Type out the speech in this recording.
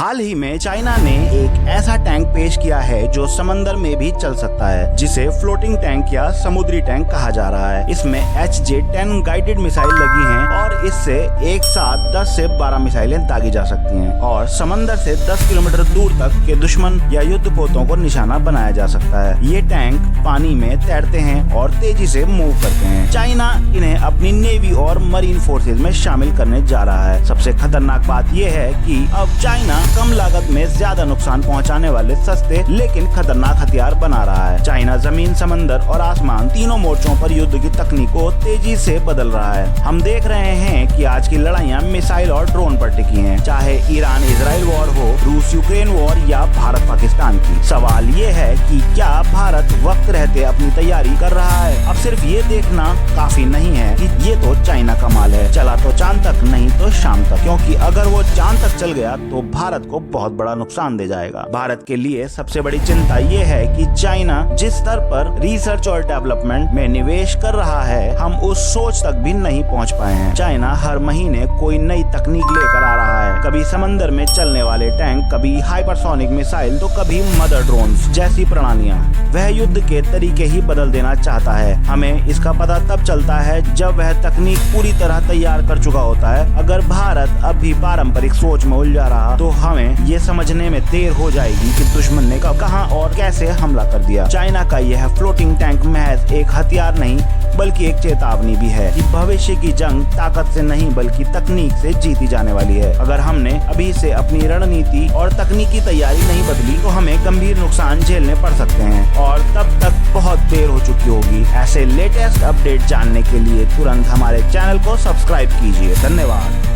हाल ही में चाइना ने एक ऐसा टैंक पेश किया है जो समंदर में भी चल सकता है, जिसे फ्लोटिंग टैंक या समुद्री टैंक कहा जा रहा है। इसमें HJ-10 गाइडेड मिसाइल लगी हैं और इससे एक साथ 10 से 12 मिसाइलें दागी जा सकती हैं और समंदर से 10 किलोमीटर दूर तक के दुश्मन या युद्धपोतों को निशाना बनाया जा सकता है। ये टैंक पानी में तैरते हैं और तेजी से मूव करते हैं। चाइना इन्हें अपनी नेवी और मरीन फोर्सेज में शामिल करने जा रहा है। सबसे खतरनाक बात यह है कि अब चाइना कम लागत में ज्यादा नुकसान पहुंचाने वाले सस्ते लेकिन खतरनाक हथियार बना रहा है। चाइना जमीन, समंदर और आसमान तीनों मोर्चों पर युद्ध की तकनीक को तेजी से बदल रहा है। हम देख रहे हैं कि आज की लड़ाइयाँ मिसाइल और ड्रोन पर टिकी हैं, चाहे ईरान इजराइल वॉर हो, रूस यूक्रेन वॉर या भारत पाकिस्तान की। सवाल ये है कि क्या भारत वक्त रहते अपनी तैयारी कर रहा है? अब सिर्फ ये देखना काफी नहीं है कि ये तो चाइना का माल है, चला तो चांद तक नहीं तो शाम तक, क्योंकि अगर वो चांद तक चल गया तो भारत को बहुत बड़ा नुकसान दे जाएगा। भारत के लिए सबसे बड़ी चिंता ये है कि चाइना जिस स्तर पर रिसर्च और डेवलपमेंट में निवेश कर रहा है, हम उस सोच तक भी नहीं पहुंच पाए हैं। चाइना हर महीने कोई नई तकनीक लेकर आ रहा है, कभी समंदर में चलने वाले टैंक, कभी हाइपरसोनिक मिसाइल, तो कभी मदर ड्रोन्स जैसी प्रणालियां। वह युद्ध के तरीके ही बदल देना चाहता है। हमें इसका पता तब चलता है जब वह तकनीक पूरी तरह तैयार कर चुका होता है। अगर भारत अब भी पारंपरिक सोच में उलझा रहा तो हमें ये समझने में देर हो जाएगी कि दुश्मन ने कहां और कैसे हमला कर दिया। चाइना का यह फ्लोटिंग टैंक महज एक हथियार नहीं बल्कि एक चेतावनी भी है कि भविष्य की जंग ताकत से नहीं बल्कि तकनीक से जीती जाने वाली है। अगर हमने अभी से अपनी रणनीति और तकनीकी तैयारी नहीं बदली तो हमें गंभीर नुकसान झेलने पड़ सकते हैं और तब तक बहुत देर हो चुकी होगी। ऐसे लेटेस्ट अपडेट जानने के लिए तुरंत हमारे चैनल को सब्सक्राइब कीजिए। धन्यवाद।